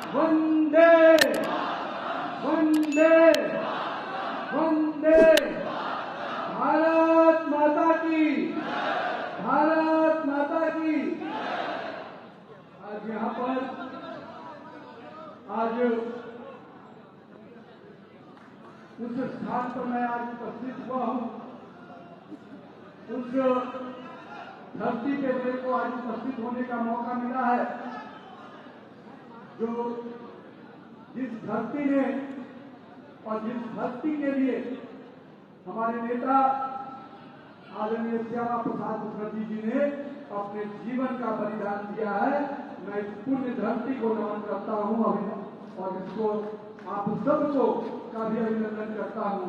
वंदे वंदे वंदे भारत माता की, भारत माता की। आज यहाँ पर आज उस स्थान पर मैं आज उपस्थित हुआ हूँ, उस धरती पे मेरे को आज उपस्थित होने का मौका मिला है, जो जिस धरती ने और जिस धरती के लिए हमारे नेता आदरणीय श्यामा प्रसाद मुखर्जी जी ने अपने जीवन का बलिदान दिया है। मैं इस पुण्य धरती को नमन करता हूँ और इसको आप सबको का भी अभिनंदन करता हूँ,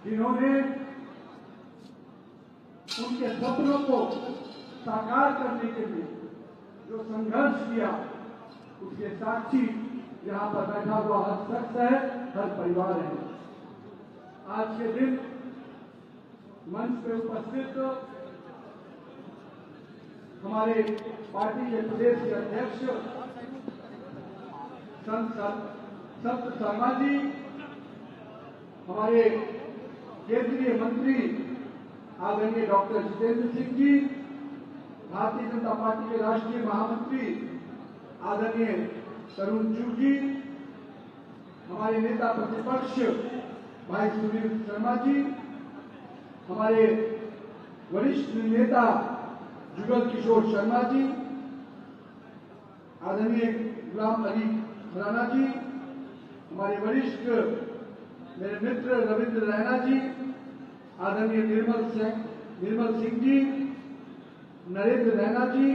जिन्होंने उनके सपनों को साकार करने के लिए जो संघर्ष किया, उसके साक्षी यहाँ पर बैठा हुआ हर शख्स है, हर परिवार है। आज के दिन मंच पे उपस्थित हमारे पार्टी के प्रदेश के अध्यक्ष संत शर्मा जी, हमारे केंद्रीय मंत्री आदरणीय डॉक्टर जितेंद्र सिंह जी, भारतीय जनता पार्टी के राष्ट्रीय महामंत्री आदरणीय तरुण चूग जी, हमारे नेता प्रतिपक्ष भाई सुनील शर्मा जी, हमारे वरिष्ठ नेता जुगल किशोर शर्मा जी, आदरणीय गुलाम अली खुराना जी, हमारे वरिष्ठ मेरे मित्र रविंद्र रैना जी, आदरणीय निर्मल सिंह जी, नरेंद्र रैना जी,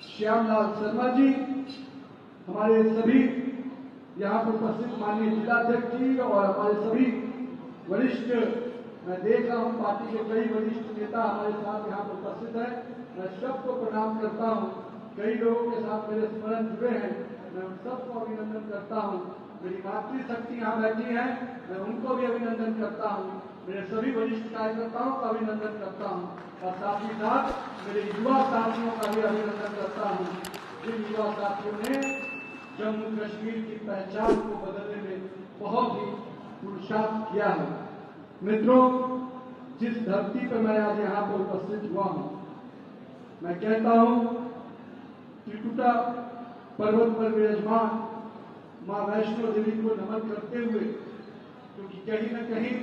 श्यामलाल शर्मा जी, हमारे सभी यहाँ पर उपस्थित माननीय जिलाध्यक्ष जी और हमारे सभी वरिष्ठ, मैं देख रहा हूँ पार्टी के कई वरिष्ठ नेता हमारे साथ यहाँ पर उपस्थित हैं। मैं सबको प्रणाम करता हूँ। कई लोगों के साथ मेरे स्मरण जुड़े हैं, मैं उन सबको अभिनंदन करता हूँ। मेरी मातृशक्ति यहाँ बैठी है, मैं उनको भी अभिनंदन करता हूँ। मेरे सभी वरिष्ठ कार्यकर्ताओं का अभिनंदन करता हूँ और साथ ही साथ मेरे युवा साथियों का भी अभिनंदन करता हूँ, जिन युवा साथियों ने जम्मू कश्मीर की पहचान को बदलने में बहुत ही पुरुषार्थ किया है। मित्रों, जिस धरती पर मैं आज यहाँ पर उपस्थित हुआ हूँ, मैं कहता हूँ त्रिकुटा पर्वत पर विराजमान मां वैष्णो देवी को नमन करते हुए, क्योंकि कहीं न कहीं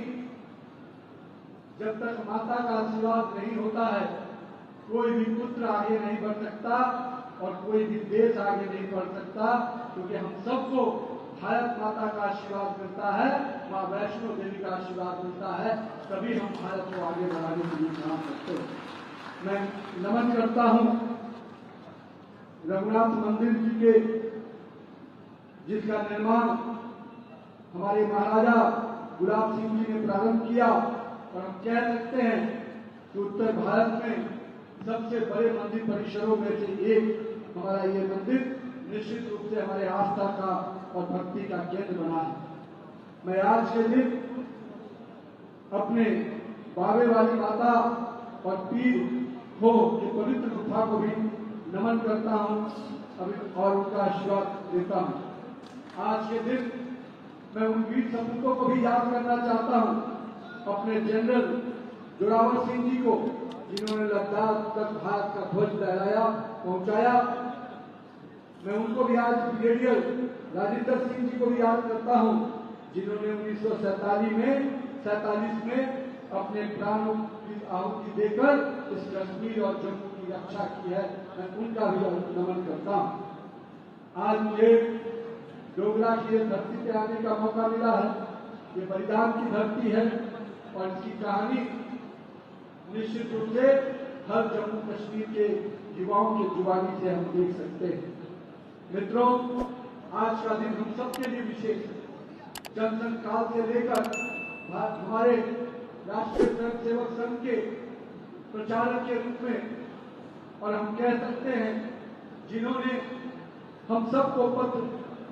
जब तक माता का आशीर्वाद नहीं होता है, कोई भी पुत्र आगे नहीं बढ़ सकता और कोई भी देश आगे नहीं बढ़ सकता, क्योंकि हम सबको भारत माता का आशीर्वाद मिलता है, मां वैष्णो देवी का आशीर्वाद मिलता है, तभी हम भारत को आगे बढ़ाने के लिए काम करते हैं। मैं नमन करता हूं रघुनाथ मंदिर जी के, जिसका निर्माण हमारे महाराजा गुलाब सिंह जी ने प्रारंभ किया, और हम कह सकते हैं कि उत्तर भारत में सबसे बड़े मंदिर परिसरों में से एक हमारा ये मंदिर निश्चित रूप से हमारे आस्था का और भक्ति का केंद्र बना है। मैं आज के दिन अपने बाबे वाली माता और पीर खो की पवित्र गुफा को भी नमन करता हूं और उनका आशीर्वाद देता हूं। आज के दिन मैं उन वीर सपूतों को भी याद करना चाहता हूं, अपने जनरल जोरावर सिंह जी को, जिन्होंने लद्दाख तक भारत का ध्वज लहराया पहुंचाया। मैं उनको भी आज ब्रिगेडियर राजेंद्र सिंह जी को भी याद करता हूं, जिन्होंने 1947 में अपने प्राणों की आहुति देकर इस कश्मीर और जम्मू की रक्षा की है। मैं उनका भी नमन करता हूं। आज मुझे डोगरा की धरती पे आने का मौका मिला है। ये बलिदान की धरती है और इसकी कहानी निश्चित रूप से हर जम्मू कश्मीर के युवाओं की जुबानी से हम देख सकते हैं। मित्रों, आज का दिन हम सबके लिए विशेष है। जनसंघ काल से लेकर हमारे राष्ट्रीय स्वयंसेवक संघ के प्रचारक के रूप में, और हम कह सकते हैं जिन्होंने हम सबको पथ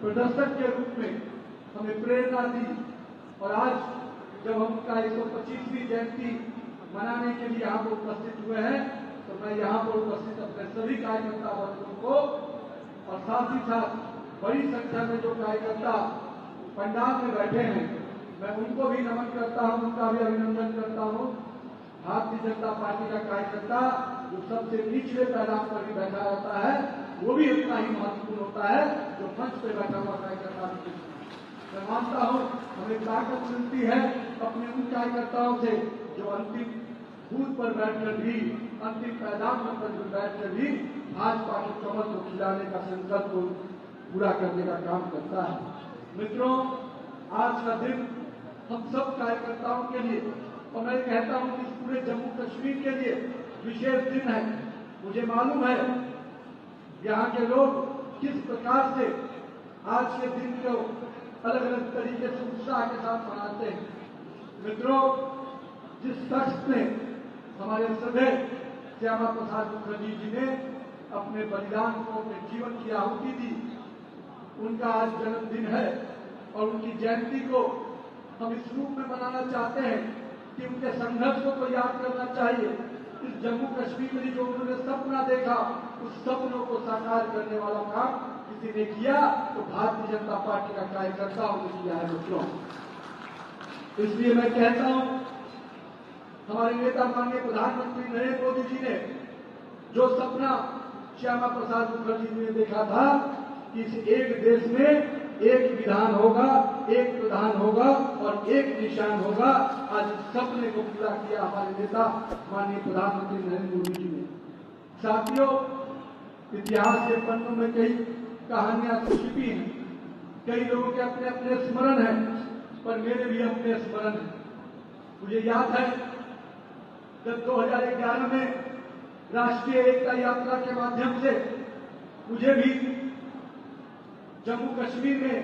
प्रदर्शक के रूप में हमें प्रेरणा दी, और आज जब हम उनका 125वीं जयंती मनाने के लिए यहाँ पर उपस्थित हुए हैं, तो मैं यहाँ पर उपस्थित अपने सभी कार्यकर्ता वर्गों को और साथ ही साथ बड़ी संख्या में जो कार्यकर्ता पंडाल में बैठे हैं, मैं उनको भी नमन करता हूं, उनका भी अभिनंदन करता हूं। भारतीय जनता पार्टी का कार्यकर्ता जो सबसे निचले पैदान पर भी बैठा रहता है, वो भी उतना ही महत्वपूर्ण होता है जो मंच पर बैठा हुआ कार्यकर्ता भी। मैं मानता हूं हमें ताकत मिलती है अपने उन कार्यकर्ताओं से जो अंतिम बूथ पर बैठकर भी, अंतिम पैदान पर बैठकर भी भाजपा के कमल को खिलाने का संकल्प को पूरा करने का काम करता है। मित्रों, आज का दिन हम सब कार्यकर्ताओं के लिए, और मैं कहता हूं कि इस पूरे जम्मू कश्मीर के लिए विशेष दिन है। मुझे मालूम है यहाँ के लोग किस प्रकार से आज के दिन को अलग अलग तरीके से उत्साह के साथ मनाते हैं। मित्रों, जिस शख्स ने, हमारे श्रद्धेय श्यामा प्रसाद मुखर्जी जी ने अपने बलिदान को, अपने जीवन की आहुति दी, उनका आज जन्मदिन है और उनकी जयंती को हम इस रूप में मनाना चाहते हैं कि उनके संघर्ष को तो याद करना चाहिए। इस जम्मू कश्मीर में जो उन्होंने सपना देखा, उस सपनों को साकार करने वाला काम किसी ने किया तो भारतीय जनता पार्टी का कार्यकर्ताओं ने किया है। मित्रों, इसलिए मैं कहता हूं, हमारे नेता माननीय प्रधानमंत्री नरेंद्र मोदी जी ने जो सपना श्यामा प्रसाद मुखर्जी जी ने देखा था कि इस एक देश में एक विधान होगा, एक प्रधान होगा और एक निशान होगा, आज इस सपने को पूरा किया हमारे नेता माननीय प्रधानमंत्री नरेंद्र मोदी जी ने। साथियों, इतिहास के पन्नों में कई कहानियां छिपी हैं, कई लोगों के अपने अपने स्मरण हैं, पर मेरे भी अपने स्मरण हैं। मुझे याद है जब 2011 में राष्ट्रीय एकता यात्रा के माध्यम से मुझे भी जम्मू कश्मीर में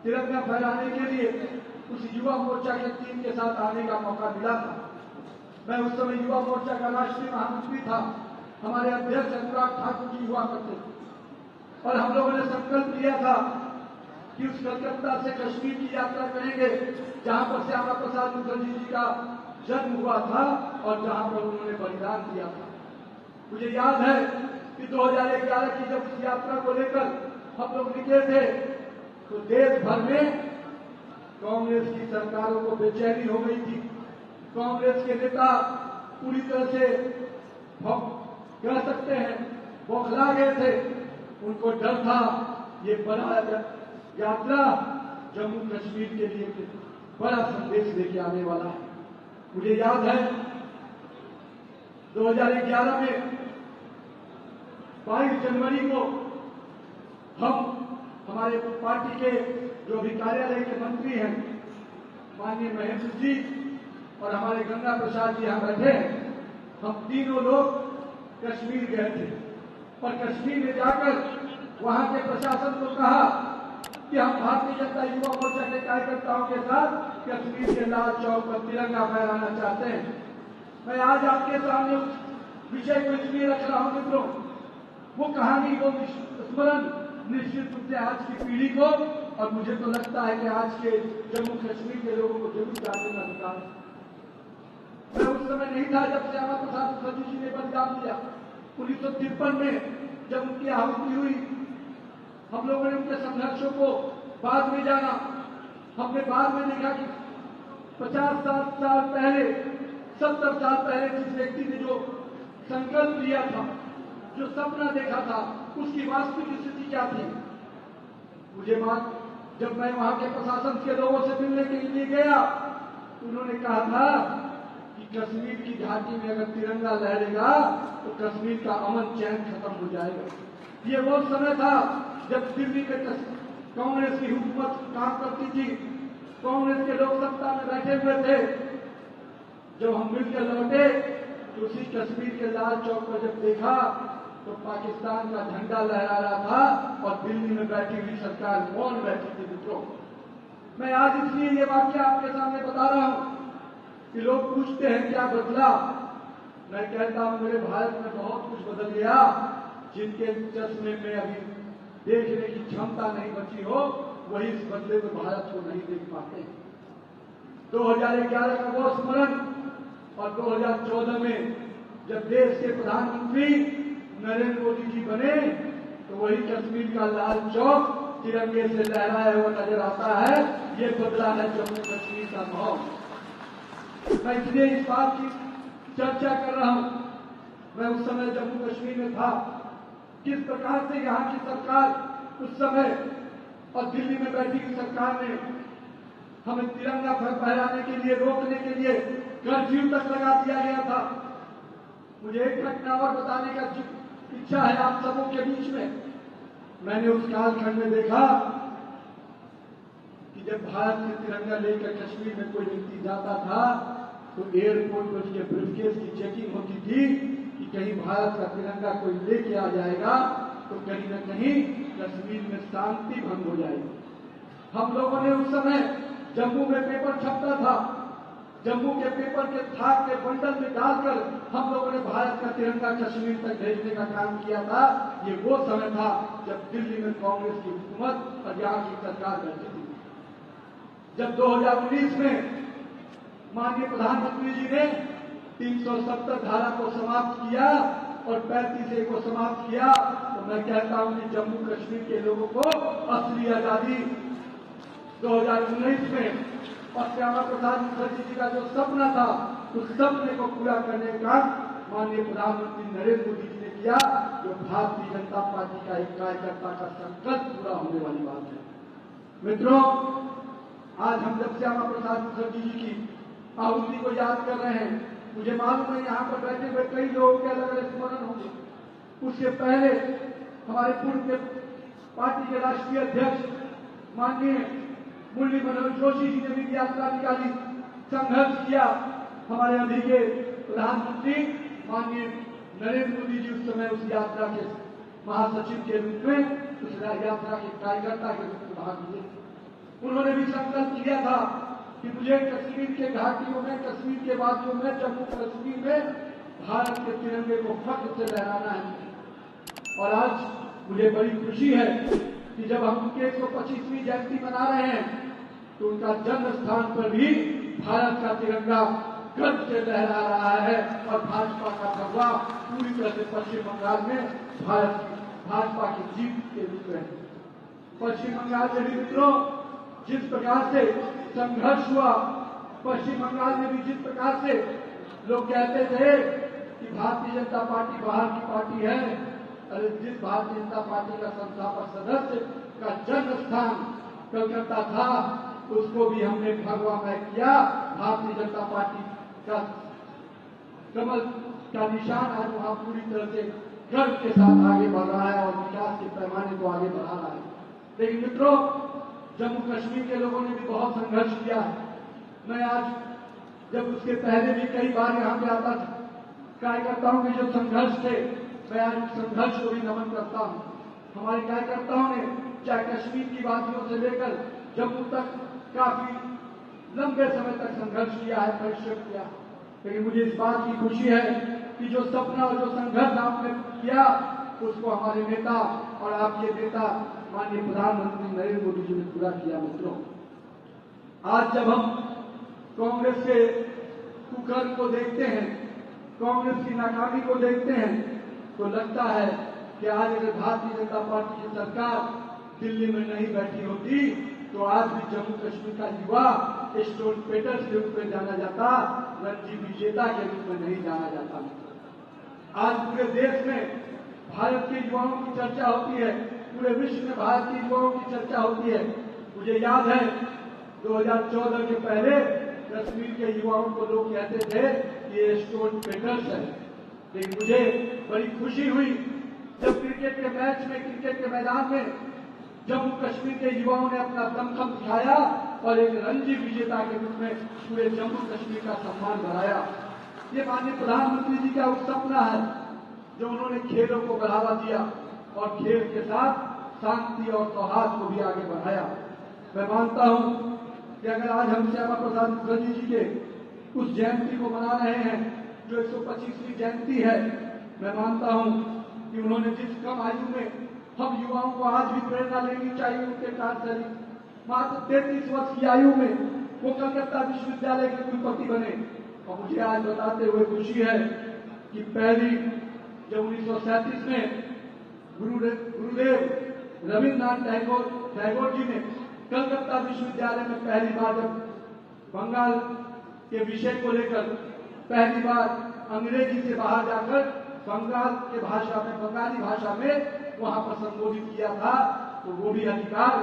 तिरंगा फहराने के लिए उस युवा मोर्चा के टीम के साथ आने का मौका मिला था। मैं उस समय युवा मोर्चा का राष्ट्रीय महामंत्री था, हमारे अध्यक्ष अनुराग ठाकुर जी हुआ करते थे और हम लोगों ने संकल्प लिया था कि उस कलकत्ता से कश्मीर की यात्रा करेंगे जहां पर श्यामा प्रसाद मुखर्जी जी का जन्म हुआ था और जहां पर उन्होंने बलिदान दिया था। मुझे याद है कि 2011 की जब उस यात्रा को लेकर हम लोग निकले थे तो देश भर में कांग्रेस की सरकारों को बेचैनी हो गई थी। कांग्रेस के नेता पूरी तरह से कह सकते हैं बौखला गए थे। उनको डर था ये बड़ा यात्रा जम्मू कश्मीर के लिए बड़ा संदेश लेके आने वाला है। मुझे याद है 2011 में 22 जनवरी को हम, हमारे पार्टी के जो भी कार्यालय के मंत्री हैं माननीय महेंद्र जी और हमारे गंगा प्रसाद जी यहाँ बैठे हैं, हम तीनों लोग कश्मीर गए थे और कश्मीर में जाकर वहां के प्रशासन को कहा कि हम भारतीय जनता युवा मोर्चा के कार्यकर्ताओं के साथ कश्मीर के लाल चौक पर तिरंगा फहराना चाहते हैं। मैं आज आपके सामने उस विषय को इसलिए रख रहा हूं मित्रों, वो कहानी, वो स्मरण निश्चित रूप से आज की पीढ़ी को और मुझे तो लगता है कि आज के जम्मू कश्मीर के लोगों को जरूर जानने का अधिकार। मैं उस समय नहीं था जब श्यामा प्रसाद मुखर्जी जी ने बलिदान दिया। 1953 में जब उनकी आहुति हुई, हम लोगों ने उनके संघर्षों को बाद में जाना। हमने बाद में देखा कि 50-60 साल पहले, 70 साल पहले जिस व्यक्ति ने जो संकल्प लिया था, जो सपना देखा था, उसकी वास्तविक स्थिति क्या थी। मुझे जब मैं वहां के प्रशासन के लोगों से मिलने के लिए गया, उन्होंने कहा था कि कश्मीर की घाटी में अगर तिरंगा लहरेगा तो कश्मीर का अमन चैन खत्म हो जाएगा। ये वो समय था जब दिल्ली में कांग्रेस की हुकूमत काम करती थी, कांग्रेस के लोग सत्ता में बैठे हुए थे। जब हम मिलकर लौटे तो उसी कश्मीर के लाल चौक पर जब देखा तो पाकिस्तान का झंडा लहरा रहा था और दिल्ली में बैठी हुई सरकार मौन बैठी थी। मित्रों, मैं आज इसलिए ये वाक्य आपके सामने बता रहा हूं कि लोग पूछते हैं क्या बदला। मैं कहता हूं मेरे भारत में बहुत कुछ बदल गया। जिनके चश्मे में अभी देखने की क्षमता नहीं बची हो, वही इस बदले में भारत को नहीं देख पाते। 2011 का वो स्मरण और 2014 में जब देश के प्रधानमंत्री नरेंद्र मोदी जी बने तो वही कश्मीर का लाल चौक तिरंगे से लहराया हुआ नजर आता है। ये बदला है जम्मू कश्मीर का माहौल। मैं इसलिए इस बात की चर्चा कर रहा हूं। मैं उस समय जम्मू कश्मीर में था, किस प्रकार से यहाँ की सरकार उस समय और दिल्ली में बैठी हुई सरकार ने हमें तिरंगा फहराने के लिए, रोकने के लिए कर्फ्यू तक लगा दिया गया था। मुझे एक घटना और बताने का इच्छा है आप सबों के बीच में। मैंने उस कालखंड में देखा कि जब भारत से तिरंगा लेकर कश्मीर में कोई व्यक्ति जाता था तो एयरपोर्ट पर उसके ब्रीफकेस की चेकिंग होती थी कि कहीं भारत का तिरंगा कोई लेके आ जाएगा तो कहीं न कहीं कश्मीर में शांति भंग हो जाएगी। हम लोगों ने उस समय जम्मू में पेपर छपता था, जम्मू के पेपर के थाक के बंडल में डालकर हम लोगों ने भारत का तिरंगा कश्मीर तक भेजने का काम किया था। ये वो समय था जब दिल्ली में कांग्रेस की हुकूमत और यहाँ की सरकार बैठी थी। जब 2019 में माननीय प्रधानमंत्री जी ने 370 धारा को समाप्त किया और 35A को समाप्त किया, तो मैं कहता हूं कि जम्मू कश्मीर के लोगों को असली आजादी 2019 में और श्यामा प्रसाद मुखर्जी जी का जो सपना था, उस सपने को पूरा करने का माननीय प्रधानमंत्री नरेंद्र मोदी जी ने किया, जो भारतीय जनता पार्टी का एक कार्यकर्ता का संकल्प पूरा होने वाली बात है। मित्रों, आज हम जब श्यामा प्रसाद मुखर्जी जी की आहुति को याद कर रहे हैं, मुझे मालूम है यहाँ पर बैठे हुए कई लोगों के अलग अलग स्मरण होंगे। उससे पहले हमारे पूर्व के पार्टी के राष्ट्रीय अध्यक्ष माननीय मुरली मनोहर जोशी जी ने भी यात्रा निकाली, संघर्ष किया। हमारे अभी के प्रधानमंत्री माननीय नरेंद्र मोदी जी उस समय उस यात्रा के महासचिव के रूप में, उस यात्रा के कार्यकर्ता के रूप में भाग लिए। उन्होंने भी संकल्प किया था कि मुझे कश्मीर के घाटियों में, कश्मीर के वादियों में, जम्मू कश्मीर में भारत के तिरंगे को फख्र से लहराना है। और आज मुझे बड़ी खुशी है कि जब हम उनकी 125वीं जयंती मना रहे हैं तो उनका जन्म स्थान पर भी भारत का तिरंगा गर्व से लहरा रहा है और भाजपा का भगवा पूरी तरह से पश्चिम बंगाल में भाजपा की जीत के रूप में। पश्चिम बंगाल में भी मित्रों जिस प्रकार से संघर्ष हुआ, पश्चिम बंगाल में भी जिस प्रकार से लोग कहते थे कि भारतीय जनता पार्टी बाहर की पार्टी है, अरे जिस भारतीय जनता पार्टी का संस्थापक सदस्य का जन्म स्थान कलकत्ता था, उसको भी हमने भगवामय किया। भारतीय जनता पार्टी का कमल का निशान आज वहां पूरी तरह से गर्व के साथ आगे बढ़ रहा है और विकास के पैमाने को आगे बढ़ा रहा है। लेकिन मित्रों, जम्मू कश्मीर के लोगों ने भी बहुत संघर्ष किया है। मैं आज जब उसके पहले भी कई बार यहाँ पे आता था, कार्यकर्ताओं के जो संघर्ष थे, मैं आज उस संघर्ष को भी नमन करता हूँ। हमारे कार्यकर्ताओं ने चाहे कश्मीर की वादियों से लेकर जम्मू तक काफी लंबे समय तक संघर्ष किया है, परिश्रम किया। लेकिन मुझे इस बात की खुशी है कि जो सपना और जो संघर्ष आपने किया, उसको हमारे नेता और आपके नेता माननीय प्रधानमंत्री नरेंद्र मोदी जी ने पूरा किया। मित्रों, आज जब हम कांग्रेस के कुकर्म को देखते हैं, कांग्रेस की नाकामी को देखते हैं, तो लगता है कि आज अगर भारतीय जनता पार्टी की सरकार दिल्ली में नहीं बैठी होती तो आज भी जम्मू कश्मीर का युवा स्टोन पेटर्स के रूप में जाना जाता, रणजी विजेता के रूप में नहीं जाना जाता। आज पूरे देश में भारत के युवाओं की चर्चा होती है, पूरे विश्व में भारत के युवाओं की चर्चा होती है। मुझे याद है 2014 के पहले कश्मीर के युवाओं को लोग कहते थे कि ये स्टोन पेटर्स है। लेकिन मुझे बड़ी खुशी हुई जब क्रिकेट के मैच में, क्रिकेट के मैदान में जम्मू कश्मीर के युवाओं ने अपना दमखम दिखाया और एक रणजी विजेता के रूप में पूरे जम्मू कश्मीर का सम्मान बढ़ाया। ये माननीय प्रधानमंत्री जी का उस सपना है जो उन्होंने खेलों को बढ़ावा दिया और खेल के साथ शांति और सौहार्द को भी आगे बढ़ाया। मैं मानता हूं कि अगर आज हम श्यामा प्रसाद मुखर्जी जी के उस जयंती को मना रहे हैं जो 125वीं जयंती है, मैं मानता हूं कि उन्होंने जिस कम आयु में, हम युवाओं को आज भी प्रेरणा लेनी चाहिए उनके कार्यशैली, मात्र 33 वर्ष की आयु में वो कलकत्ता विश्वविद्यालय के कुलपति बने। और मुझे आज बताते हुए खुशी है कि पहली जब 1937 में गुरुदेव रविन्द्रनाथ टैगोर जी ने कलकत्ता विश्वविद्यालय में पहली बार जब बंगाल के विषय को लेकर पहली बार अंग्रेजी से बाहर जाकर बंगाल के भाषा में, बंगाली भाषा में वहां पर संबोधित किया था, तो वो भी अधिकार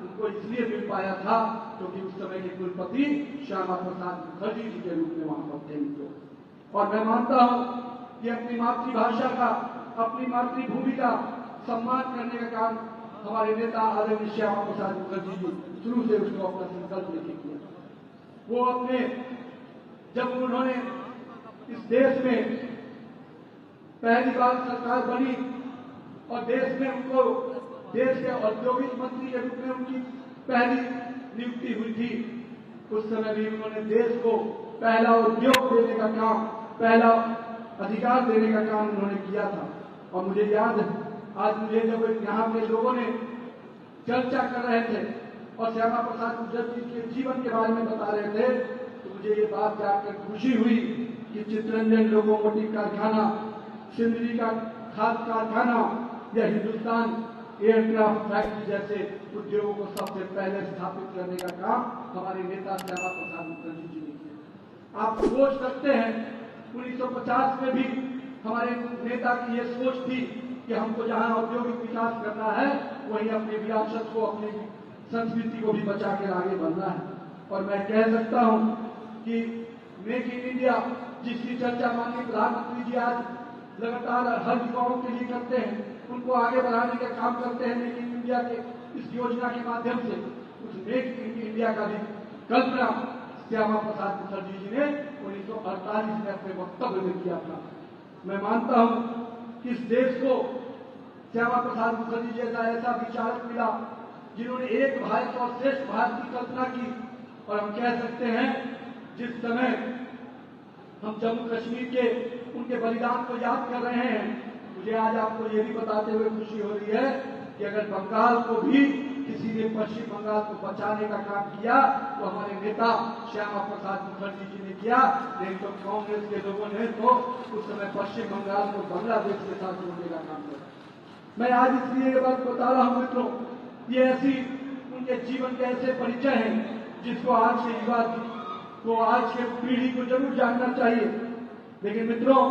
उनको इसलिए मिल पाया था क्योंकि उस समय के कुलपति श्यामा प्रसाद मुखर्जी जी के रूप में वहां पर थे मित्रों। और मैं मानता हूं कि अपनी मातृभाषा का, अपनी मातृभूमि का सम्मान करने का काम हमारे नेता आदरणीय श्यामा प्रसाद मुखर्जी जी शुरू से उसको अपना संकल्प लेके किया। वो अपने, जब उन्होंने इस देश में पहली बार सरकार बनी और देश में उनको देश के औद्योगिक मंत्री के रूप में उनकी पहली नियुक्ति हुई थी, उस समय भी उन्होंने देश को पहला उद्योग देने का काम, पहला अधिकार देने का काम उन्होंने किया था। और मुझे याद है, आज मुझे जब यहाँ के लोगों ने चर्चा कर रहे थे और श्यामा प्रसाद मुखर्जी के जीवन के बारे में बता रहे थे, तो मुझे ये बात जानकर खुशी हुई कि चित्तरंजन लोकोमोटिव कारखाना, सिंदरी का खाद कारखाना या हिंदुस्तान एयरक्राफ्ट फैक्ट्री जैसे उद्योगों को सबसे पहले स्थापित करने का काम हमारे नेता श्यामा प्रसाद मुखर्जी जी ने किया। आप सोच सकते हैं 1950 में भी हमारे नेता की ये सोच थी कि हमको जहां औद्योगिक विकास करना है वहीं अपनी विरासत को, अपनी संस्कृति को भी बचा कर आगे बढ़ना है। और मैं कह सकता हूं कि मेक इन इंडिया जिसकी चर्चा माननीय प्रधानमंत्री जी आज लगातार हर युवाओं के लिए करते हैं, उनको आगे बढ़ाने का काम करते हैं मेक इन इंडिया के इस योजना के माध्यम से, उस मेक इन इंडिया का भी कल्पना श्यामा प्रसाद मुखर्जी जी ने 1948 में अपने वक्तव्य में किया था। मैं मानता हूं कि इस देश को श्यामा प्रसाद मुखर्जी जैसा ऐसा विचारक मिला जिन्होंने एक भारत और श्रेष्ठ भारत की कल्पना की। और हम कह सकते हैं जिस समय हम जम्मू कश्मीर के उनके बलिदान को याद कर रहे हैं, मुझे आज आपको ये भी बताते हुए खुशी हो रही है कि अगर बंगाल को भी किसी ने पश्चिम बंगाल को बचाने का काम किया तो हमारे नेता श्यामा प्रसाद मुखर्जी जी ने किया, नहीं तो कांग्रेस के लोगों ने तो उस समय पश्चिम बंगाल को बांग्लादेश के साथ जोड़ने का काम किया। मैं आज इसलिए ये बात बता रहा हूं मित्रों, ये ऐसी उनके जीवन के ऐसे परिचय हैं जिसको आज के युवा को, आज के पीढ़ी को जरूर जानना चाहिए। लेकिन मित्रों,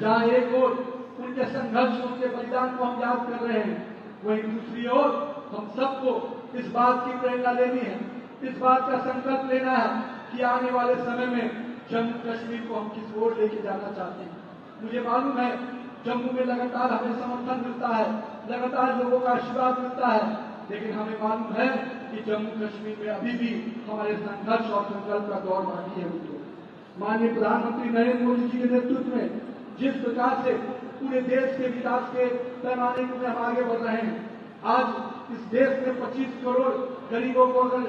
जहां एक ओर उनके संघर्ष, उनके बलिदान को हम याद कर रहे हैं, वहीं दूसरी ओर हम सबको इस बात की प्रेरणा लेनी है, इस बात का संकल्प लेना है कि आने वाले समय में जम्मू कश्मीर को हम किस ओर लेके जाना चाहते हैं। मुझे मालूम है जम्मू में लगातार हमें समर्थन मिलता है, लगातार लोगों का आशीर्वाद मिलता है, लेकिन हमें मालूम है कि जम्मू कश्मीर में अभी भी हमारे संघर्ष और संकल्प का दौर बाकी है। माननीय प्रधानमंत्री नरेंद्र मोदी जी के नेतृत्व में जिस प्रकार से पूरे देश के विकास के पैमाने में हम आगे बढ़ रहे हैं, आज इस देश में 25 करोड़ गरीबों को अगर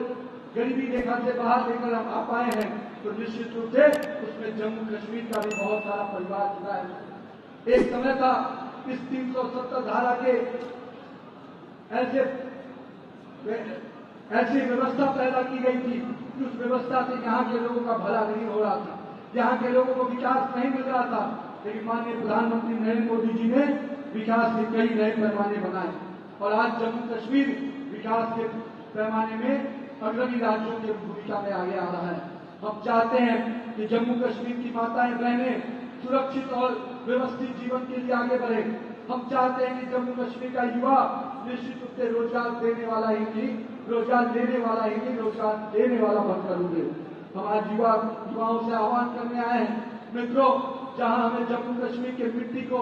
गरीबी रेखा से बाहर लेकर हम आ पाए हैं तो निश्चित रूप से उसमें जम्मू कश्मीर का भी बहुत सारा परिवार जुड़ा है। एक समय था इस 370 धारा के ऐसी व्यवस्था पैदा की गई थी कि उस व्यवस्था से यहाँ के लोगों का भला नहीं हो रहा था, यहाँ के लोगों को विकास नहीं मिल रहा था। लेकिन माननीय प्रधानमंत्री नरेंद्र मोदी जी ने विकास के कई नए पैमाने बनाए और आज जम्मू कश्मीर विकास के पैमाने में अग्रणी राज्यों की भूमिका में आगे आ रहा है। हम चाहते हैं कि जम्मू कश्मीर की माताएं बहनें सुरक्षित और व्यवस्थित जीवन के लिए आगे बढ़े। हम चाहते हैं कि जम्मू कश्मीर का युवा निश्चित रूप से रोजगार देने वाला ही नहीं, रोजगार लेने वाला ही नहीं, रोजगार देने वाला बनकर उभरे। हम आज युवाओं से आह्वान करने आए हैं, मित्रों, जहां हमें जम्मू कश्मीर के मिट्टी को,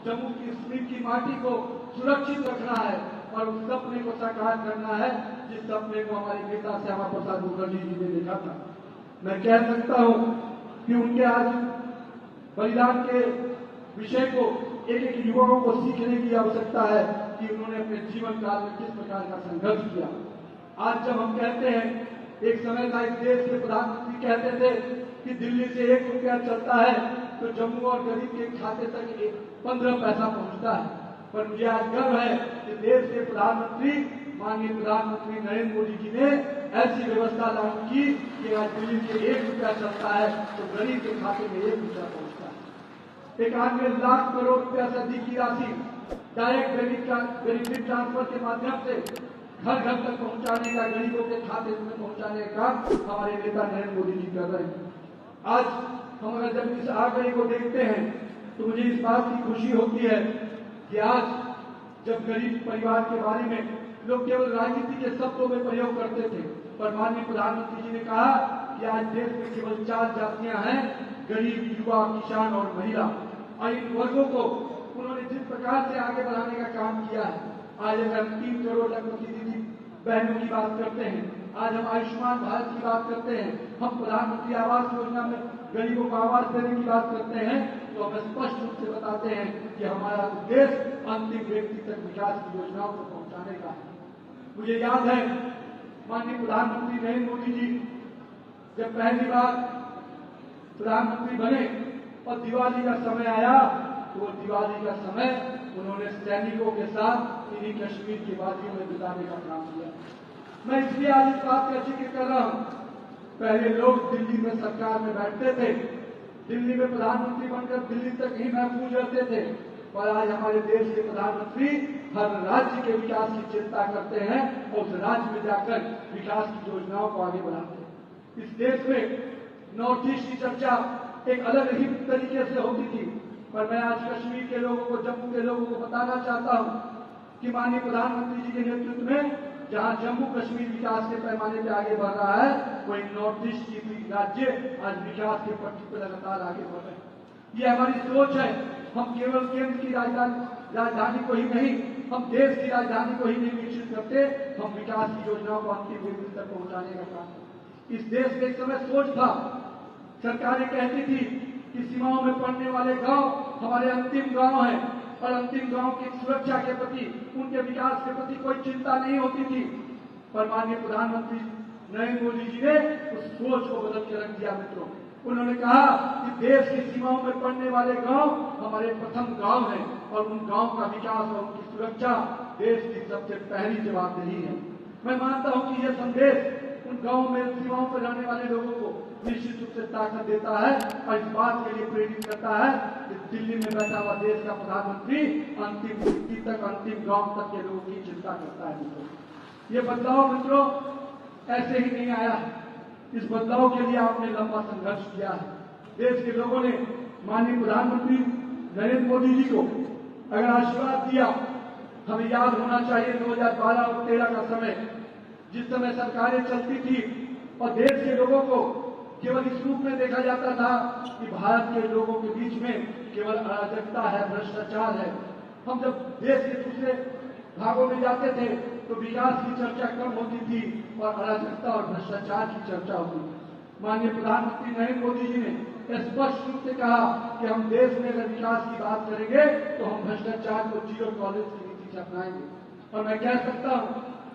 जम्मू कश्मीर की माटी को सुरक्षित रखना है और उस सपने को साकार करना है जिस सपने को हमारे नेता श्यामा प्रसाद मुखर्जी जी ने देखा था। मैं कह सकता हूं कि उनके आज बलिदान के विषय को एक एक युवाओं को सीखने की आवश्यकता है कि उन्होंने अपने जीवन काल में किस प्रकार का संघर्ष किया। आज जब हम कहते हैं, एक समय था इस देश के प्रधानमंत्री कहते थे कि दिल्ली से 1 रुपया चलता है तो जम्मू और गरीब के खाते तक 15 पैसा पहुंचता है। पर मुझे आज गर्व है कि देश के प्रधानमंत्री माननीय प्रधानमंत्री नरेंद्र मोदी जी ने ऐसी व्यवस्था लागू की कि आज दिल्ली से 1 रुपया चलता है तो गरीब के खाते में 1 रुपया पहुंचता है। 91 लाख करोड़ रुपया से अधिक की राशि डायरेक्ट बेनिफिट ट्रांसफर के माध्यम से घर घर तक पहुंचाने का, गरीबों के खाते में पहुंचाने का हमारे नेता नरेंद्र मोदी जी कर रहे हैं। आज हम अगर जब इस आंकड़े को देखते हैं तो मुझे इस बात की खुशी होती है कि आज जब गरीब परिवार के बारे में लोग केवल राजनीति के शब्दों में प्रयोग करते थे, पर माननीय प्रधानमंत्री जी ने कहा कि आज देश में केवल 4 जातियां हैं, गरीब, युवा, किसान और महिला। और इन वर्गों को उन्होंने जिस प्रकार से आगे बढ़ाने का काम किया है, आज अगर हम 3 करोड़ लखपति दीदी बहनों की बात करते हैं, आज हम आयुष्मान भारत की बात करते हैं, हम प्रधानमंत्री आवास योजना में गरीबों को आवास देने की बात करते हैं, तो हम स्पष्ट रूप से बताते हैं कि हमारा उद्देश्य अंतिम व्यक्ति तक विकास की योजनाओं को पहुंचाने का है। मुझे याद है माननीय प्रधानमंत्री नरेंद्र मोदी जी जब पहली बार प्रधानमंत्री बने और दिवाली का समय आया, तो दिवाली का समय उन्होंने सैनिकों के साथ इन्हीं कश्मीर की वादियों में बिताने का काम किया। मैं इसलिए आज इस बात का जिक्र कर रहा हूं, पहले लोग दिल्ली में सरकार में बैठते थे, दिल्ली में प्रधानमंत्री बनकर दिल्ली तक ही महफूज रहते थे, और आज हमारे देश के प्रधानमंत्री हर राज्य के विकास की चिंता करते हैं और उस राज्य में जाकर विकास की योजनाओं को आगे बढ़ाते हैं। इस देश में नॉर्थ ईस्ट की चर्चा एक अलग ही तरीके से होती थी, पर मैं आज कश्मीर के लोगों को, जम्मू के लोगों को बताना चाहता हूं कि माननीय प्रधानमंत्री जी के नेतृत्व में जहां जम्मू कश्मीर विकास के पैमाने पर आगे बढ़ रहा है, वही नॉर्थ ईस्ट की भी राज्य आज विकास के पट्टी पर लगातार आगे बढ़ रहे हैं। ये हमारी सोच है। हम केवल केंद्र की राजधानी को ही नहीं, हम देश की राजधानी को ही नहीं विकसित करते, हम विकास की योजनाओं को अंतिम व्यक्ति तक पहुंचाने का काम। इस देश में एक समय सोच था, सरकारें कहती थी कि सीमाओं में पड़ने वाले गांव हमारे अंतिम गांव हैं, और अंतिम गांव की सुरक्षा के प्रति, उनके विकास के प्रति कोई चिंता नहीं होती थी। पर माननीय प्रधानमंत्री नरेंद्र मोदी जी ने उस सोच को बदल के रख दिया। मित्रों, उन्होंने कहा कि देश की सीमाओं में पड़ने वाले गांव हमारे प्रथम गांव हैं, और उन गांव का विकास और उनकी सुरक्षा देश की सबसे पहली जवाबदेही है। मैं मानता हूं कि यह संदेश उन गांव में, सीमाओं पर रहने वाले लोगों को निश्चित रूप से ताकत देता है, और इस बात के लिए प्रेरित करता है कि दिल्ली में बैठा हुआ देश का प्रधानमंत्री अंतिम व्यक्ति तक, अंतिम गांव तक के लोगों की चिंता करता है। मित्रों, ये बदलाव मित्रों ऐसे ही नहीं आया है। इस बदलाव के लिए आपने लंबा संघर्ष किया है। देश के लोगों ने माननीय प्रधानमंत्री नरेंद्र मोदी जी को अगर आशीर्वाद दिया, हमें याद होना चाहिए 2012 और 2013 का समय, जिस समय सरकारें चलती थी और देश के लोगों को केवल इस रूप में देखा जाता था कि भारत के लोगों के बीच में केवल अराजकता है, भ्रष्टाचार है। हम जब देश के दूसरे भागों में जाते थे तो विकास की चर्चा कम होती थी और अराजकता और भ्रष्टाचार की चर्चा होती थी। माननीय प्रधानमंत्री नरेंद्र मोदी जी ने स्पष्ट रूप से कहा कि हम देश में अगर विकास की बात करेंगे तो हम भ्रष्टाचार को जीरो टॉलरेंस की नीति से अपनाएंगे। और मैं कह सकता हूं,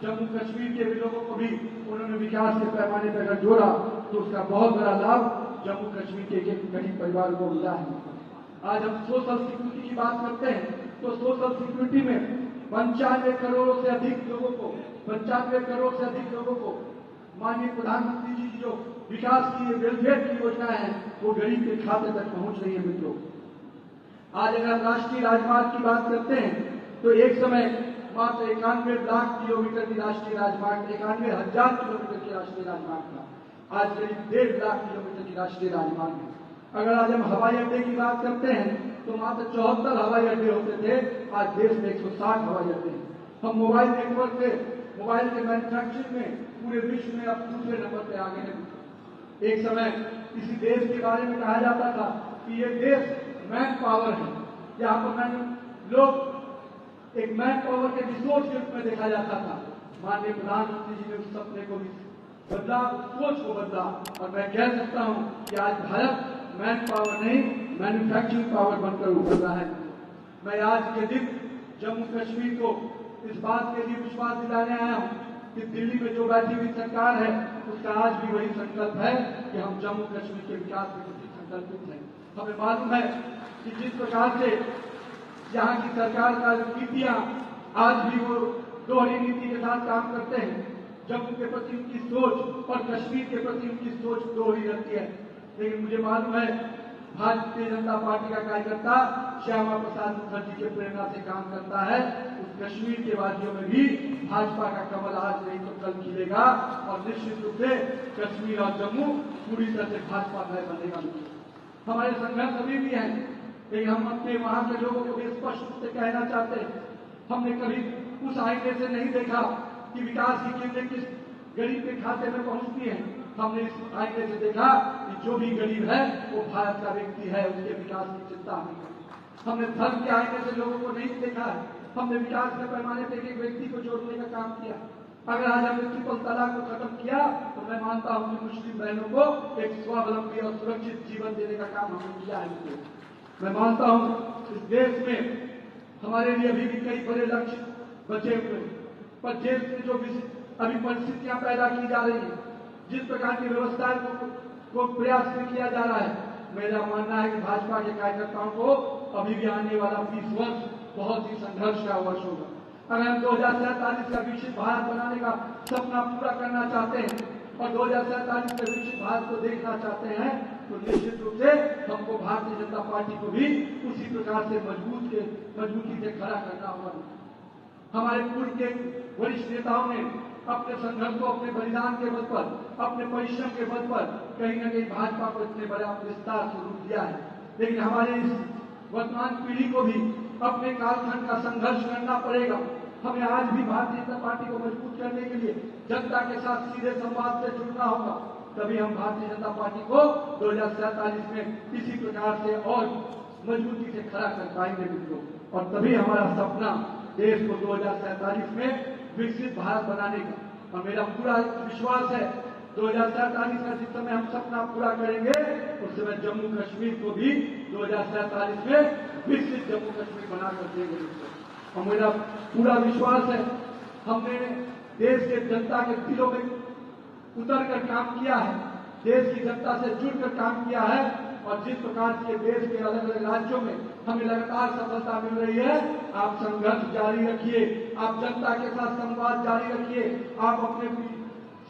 जम्मू कश्मीर के भी लोगों को भी उन्होंने विकास के पैमाने पर अगर जोड़ा तो उसका बहुत बड़ा लाभ जम्मू कश्मीर के एक गरीब परिवार को मिला है। आज हम सोशल सिक्योरिटी की बात करते हैं, तो सोशल सिक्योरिटी में 95 करोड़ से अधिक लोगों को, 95 करोड़ से अधिक लोगों को माननीय प्रधानमंत्री जी की जो विकास की वेलफेयर की योजना है वो गरीब के खाते तक पहुंच रही है। मित्रों, आज अगर राष्ट्रीय राजमार्ग की बात करते हैं तो एक समय मात्र 91 लाख किलोमीटर की राष्ट्रीय राजमार्ग, 91,000 किलोमीटर की राष्ट्रीय राजमार्ग था, आज करीब 1.5 लाख किलोमीटर की राष्ट्रीय राजमार्ग है। अगर आज हम हवाई अड्डे की बात करते हैं तो मात्र 74 हवाई अड्डे होते थे, आज देश में 160 हवाई अड्डे हैं। हम मोबाइल नेटवर्क से, मोबाइल के मैन्युफैक्चरिंग में पूरे विश्व में अब दूसरे नंबर पे आ गए हैं। एक समय किसी देश के बारे में कहा जाता था कि ये देश मैन पावर है, यहाँ पर लोग एक मैन पावर के रिसोर्स के रूप में देखा जाता था। माननीय प्रधानमंत्री जी ने उस सपने को भी बदला, सोच को बदला, और मैं कह सकता हूं कि आज भारत मैन पावर नहीं, मैन्युफैक्चरिंग पावर बनकर उभर रहा है। मैं आज के दिन जम्मू कश्मीर को इस बात के लिए विश्वास दिलाने आया हूं कि दिल्ली में जो बैठी हुई सरकार है उसका आज भी वही संकल्प है कि हम जम्मू कश्मीर के विकास के प्रति संकल्पित हैं। हमें मालूम है कि जिस प्रकार से यहाँ की सरकार का नीतियां आज भी वो दोहरी नीति के साथ काम करते हैं, जम्मू के प्रति उनकी सोच और कश्मीर के प्रति उनकी सोच दोहरी रहती है। लेकिन मुझे मालूम है भारतीय जनता पार्टी का कार्यकर्ता श्यामा प्रसाद मुखर्जी की प्रेरणा से काम करता है, उस कश्मीर के वादियों में भी भाजपा का कमल आज नहीं तो कल खिलेगा और निश्चित रूप से कश्मीर और जम्मू पूरी तरह से भाजपा में बनेगा। हमारे संघर्ष अभी भी है, लेकिन हम अपने वहां के लोगों को भी स्पष्ट रूप से कहना चाहते हैं, हमने कभी उस आईने से नहीं देखा कि विकास की किरणें किस गरीब के खाते में पहुंचती हैं। हमने इस आईने से देखा कि जो भी गरीब है वो भारत का व्यक्ति है, उसके विकास की चिंता हमें करें। हमने धर्म के आईने से लोगों को नहीं देखा है, हमने विकास के पैमाने पर एक व्यक्ति को जोड़ने का काम किया। अगर आज हमने ट्रिपल तलाक को खत्म किया तो मैं मानता हूं कि मुस्लिम बहनों को एक स्वावलंबी और सुरक्षित जीवन देने का काम हमने किया है। मैं मानता हूं इस देश में हमारे लिए अभी भी कई बड़े लक्ष्य बचे हुए, पर जेल में जो अभी परिस्थितियां पैदा की जा रही है, जिस प्रकार की व्यवस्था को प्रयास में किया जा रहा है, मेरा मानना है कि भाजपा के कार्यकर्ताओं को अभी भी आने वाला 20 वर्ष बहुत ही संघर्ष का वर्ष होगा। अगर हम 2047 का विकसित भारत बनाने का सपना पूरा करना चाहते हैं और 2047 के विकसित भारत को देखना चाहते हैं, तो निश्चित रूप से हमको भारतीय जनता पार्टी को भी उसी प्रकार से मजबूती से खड़ा करना होगा। हमारे पूर्व के वरिष्ठ नेताओं ने अपने संघर्ष को अपने बलिदान के बल पर, अपने परिश्रम के बल पर कहीं न कहीं भाजपा को इतने बड़ा विस्तार स्वरूप दिया है, लेकिन हमारे इस वर्तमान पीढ़ी को भी अपने कालखंड का संघर्ष करना पड़ेगा। हमें आज भी भारतीय जनता पार्टी को मजबूत करने के लिए जनता के साथ सीधे संवाद से जुड़ना होगा, तभी हम भारतीय जनता पार्टी को 2047 में इसी प्रकार से और मजबूती से खड़ा कर पाएंगे मित्रों, और तभी हमारा सपना देश को 2047 में विकसित भारत बनाने का। और मेरा पूरा विश्वास है 2047 का जिस समय हम सपना पूरा करेंगे उस समय जम्मू कश्मीर को भी 2047 में विकसित जम्मू कश्मीर बनाकर देंगे। और मेरा पूरा विश्वास है हमने देश के जनता के दिलों में उतर कर काम किया है, देश की जनता से जुड़कर काम किया है, और जिस प्रकार से देश के अलग अलग राज्यों में हमें लगातार सफलता मिल रही है, आप संघर्ष जारी रखिए, आप जनता के साथ संवाद जारी रखिए, आप अपने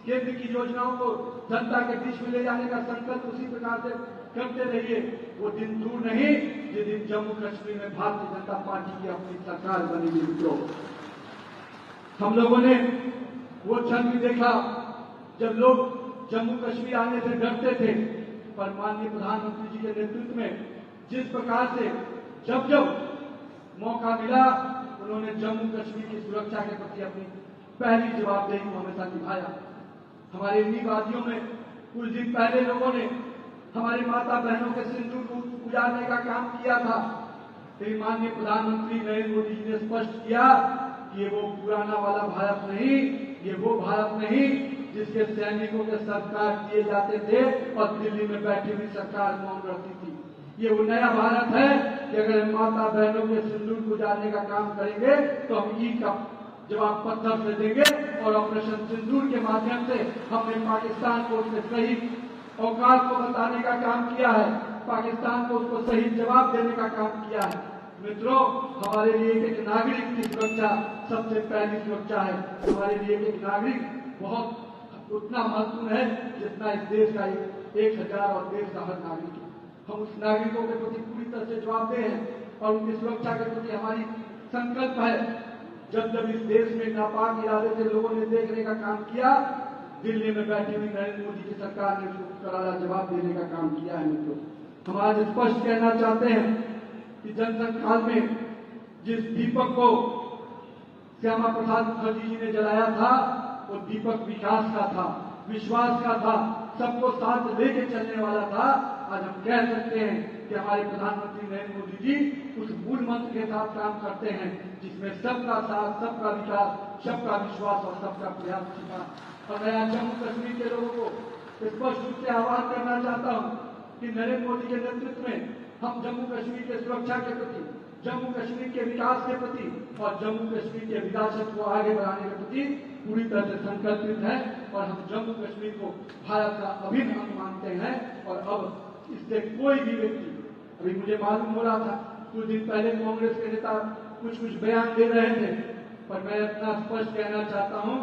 केंद्र की योजनाओं को जनता के बीच में ले जाने का संकल्प उसी प्रकार से करते रहिए। वो दिन दूर नहीं जिस दिन जम्मू कश्मीर में भारतीय जनता पार्टी की अपनी सरकार बनेगी मित्रों। हम लोगों ने वो क्षण भी देखा जब लोग जम्मू कश्मीर आने से डरते थे, पर माननीय प्रधानमंत्री जी के नेतृत्व में जिस प्रकार से जब जब मौका मिला उन्होंने जम्मू कश्मीर की सुरक्षा के प्रति अपनी पहली जवाबदेही को हमेशा निभाया। हमारे इन्हीं वादियों में कुछ दिन पहले लोगों ने हमारी माता बहनों के सिंदूर उजाड़ने का काम किया था, लेकिन माननीय प्रधानमंत्री नरेंद्र मोदी जी ने स्पष्ट किया कि ये वो पुराना वाला भारत नहीं, ये वो भारत नहीं जिसके सैनिकों के संस्कार किए जाते थे और दिल्ली में बैठी हुई सरकार मौन रहती थी। ये वो नया भारत है कि अगर हम माता बहनों के सिंदूर को उजाड़ने का काम करेंगे तो हम ईद का जवाब पत्थर से देंगे, और ऑपरेशन सिंदूर के माध्यम से हमने पाकिस्तान को उसके सही औकात को बताने का काम किया है, पाकिस्तान को उसको सही जवाब देने का काम किया है। मित्रों, हमारे लिए एक नागरिक की सुरक्षा सबसे पहली सुरक्षा है। हमारे लिए एक नागरिक बहुत उतना महत्वपूर्ण है जितना इस देश का 1000 और देश का हर नागरिक है। हम उस नागरिकों के प्रति पूरी तरह से जवाबदेह हैं और उनकी सुरक्षा के प्रति हमारी संकल्प है। जब जब इस देश में नापाक इरादे से लोगों ने देखने का काम किया, दिल्ली में बैठी हुई नरेंद्र मोदी की सरकार ने उसको करारा जवाब देने का काम किया है। मित्रों, हम आज स्पष्ट कहना चाहते हैं कि जनसंघ काल में जिस दीपक को श्यामा प्रसाद मुखर्जी जी ने जलाया था वो दीपक विकास का था, विश्वास का था, सबको साथ लेके चलने वाला था। आज हम कह सकते हैं कि हमारे प्रधानमंत्री नरेंद्र मोदी जी उस मूल मंत्र के साथ काम करते हैं जिसमें सबका साथ, सबका विकास, सबका विश्वास और सबका प्रयास छिपा। और मैं आज जम्मू कश्मीर के लोगों को स्पष्ट रूप से आह्वान करना चाहता हूं कि नरेंद्र मोदी के नेतृत्व में हम जम्मू कश्मीर के सुरक्षा के प्रति, जम्मू कश्मीर के विकास के प्रति और जम्मू कश्मीर के विरासत को आगे बढ़ाने के प्रति पूरी तरह से संकल्पित हैं, और हम जम्मू कश्मीर को भारत का अभिन्न अंग मानते हैं। और अब इससे कोई भी व्यक्ति, अभी मुझे मालूम हो रहा था कुछ दिन पहले कांग्रेस के नेता कुछ बयान दे रहे थे, पर मैं इतना स्पष्ट कहना चाहता हूं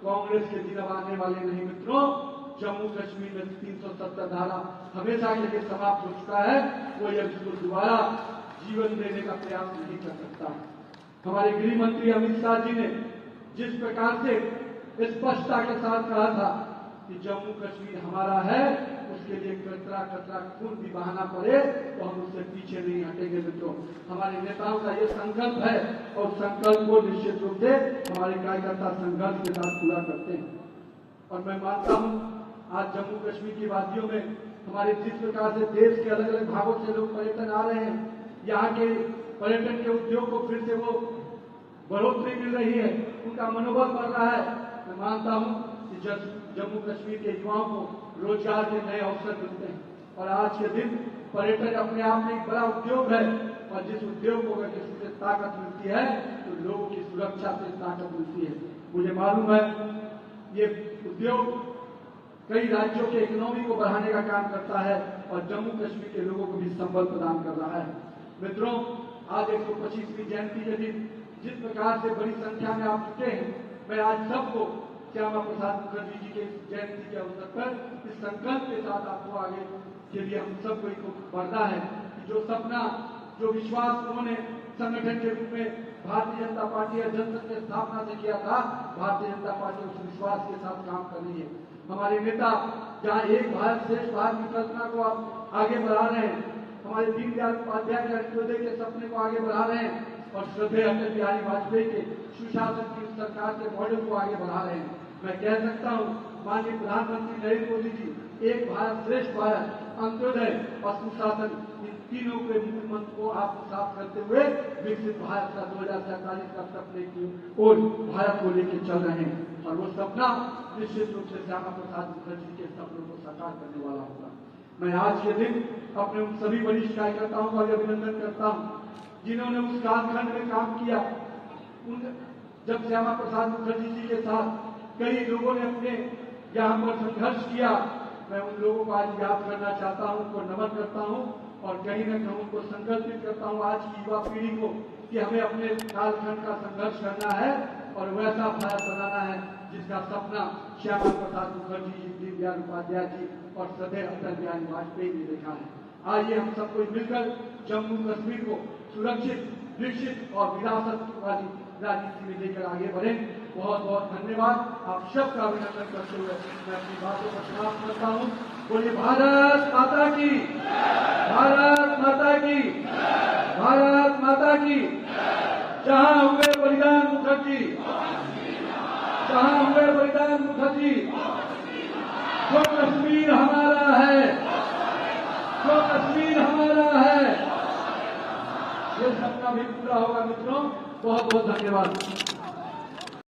कांग्रेस के दिन अब आने वाले नहीं मित्रों। जम्मू कश्मीर में 370 धारा हमेशा के लिए समाप्त हो चुका है, कोई अब इसको दोबारा जीवन देने का प्रयास नहीं कर सकता। हमारे गृह मंत्री अमित शाह जी ने जिस प्रकार से स्पष्टता के साथ कहा था कि जम्मू कश्मीर हमारा है, उसके लिए कतरा कतरा खून भी बहाना पड़े तो हम उससे पीछे नहीं हटेंगे। मित्रों, हमारे नेताओं का ये संकल्प है और संकल्प को निश्चित रूप से हमारे कार्यकर्ता संघर्ष के साथ पूरा करते हैं। और मैं मानता हूं आज जम्मू कश्मीर की वादियों में हमारे जिस प्रकार से देश के अलग अलग भागों से लोग पर्यटन आ रहे हैं, यहाँ के पर्यटन के उद्योग को फिर से वो बढ़ोतरी मिल रही है, उनका मनोबल बढ़ रहा है। मैं मानता हूं कि जम्मू कश्मीर के युवाओं को रोजगार के नए अवसर मिलते हैं और आज के दिन पर्यटन अपने आप में एक बड़ा उद्योग है और जिस उद्योग को अगर किसी से ताकत मिलती है तो लोगों की सुरक्षा से ताकत मिलती है। मुझे मालूम है ये उद्योग कई राज्यों के इकोनॉमी को बढ़ाने का काम करता है और जम्मू कश्मीर के लोगों को भी संबल प्रदान कर रहा है। मित्रों, आज 125वीं जयंती के दिन जिस प्रकार से बड़ी संख्या में आप जुटे हैं, मैं आज सबको श्यामा प्रसाद मुखर्जी जी के जयंती के अवसर पर इस संकल्प के साथ आपको आगे के लिए हम सबको एक बढ़ना है कि जो सपना, जो विश्वास उन्होंने संगठन के रूप में भारतीय जनता पार्टी या जनसंघ की स्थापना से किया था, भारतीय जनता पार्टी उस विश्वास के साथ काम कर रही है। हमारे नेता जहाँ एक भारत श्रेष्ठ भारत की कल्पना को आप आगे बढ़ा रहे हैं, हमारे दीनदयाल उपाध्याय के अंत्योदय के सपने को आगे बढ़ा रहे हैं और श्रद्धेय अटल बिहारी वाजपेयी के सुशासन की सरकार के मॉडल को आगे बढ़ा रहे हैं। मैं कह सकता हूँ माननीय प्रधानमंत्री नरेंद्र मोदी जी एक भारत श्रेष्ठ भारत, अंत्योदय और सुशासन, इन तीनों के मूल मंत्र को आत्मसात करते हुए विकसित भारत का 2047 का सपने की ओर भारत को लेकर चल रहे हैं और वो सपना निश्चित रूप से श्यामा प्रसाद मुखर्जी के सपनों को साकार करने वाला होगा। मैं आज के दिन अपने उन सभी वरिष्ठ कार्यकर्ताओं का अभिनंदन करता हूँ जिन्होंने उस कालखंड में काम किया। जब श्यामा प्रसाद मुखर्जी जी के साथ कई लोगों ने अपने यहाँ पर संघर्ष किया, मैं उन लोगों को आज याद करना चाहता हूँ, उनको नमन करता हूँ और कहीं न कहीं उनको संकल्पित करता हूँ आज की युवा पीढ़ी को कि हमें अपने कालखंड का संघर्ष करना है और वैसा भारत बनाना है जिसका सपना श्यामा प्रसाद मुखर्जी जी, दीनदयाल उपाध्याय जी और श्रद्धेय अटल बिहारी वाजपेयी ने देखा है। आइए हम सबको मिलकर जम्मू कश्मीर को सुरक्षित, विकसित और विरासत वाली राजनीति में लेकर आगे बढ़े। बहुत बहुत धन्यवाद। आप सबका अभिनंदन करते हुए मैं अपनी बातों को समाप्त करता हूँ। बोलिए भारत माता की, भारत माता की, भारत माता की। जहाँ हुए बलिदान मुखर्जी, जहाँ हुए बलिदान मुखर्जी, जो कश्मीर हमारा है, जो कश्मीर हमारा है, ये सपना भी पूरा होगा। मित्रों, बहुत बहुत धन्यवाद।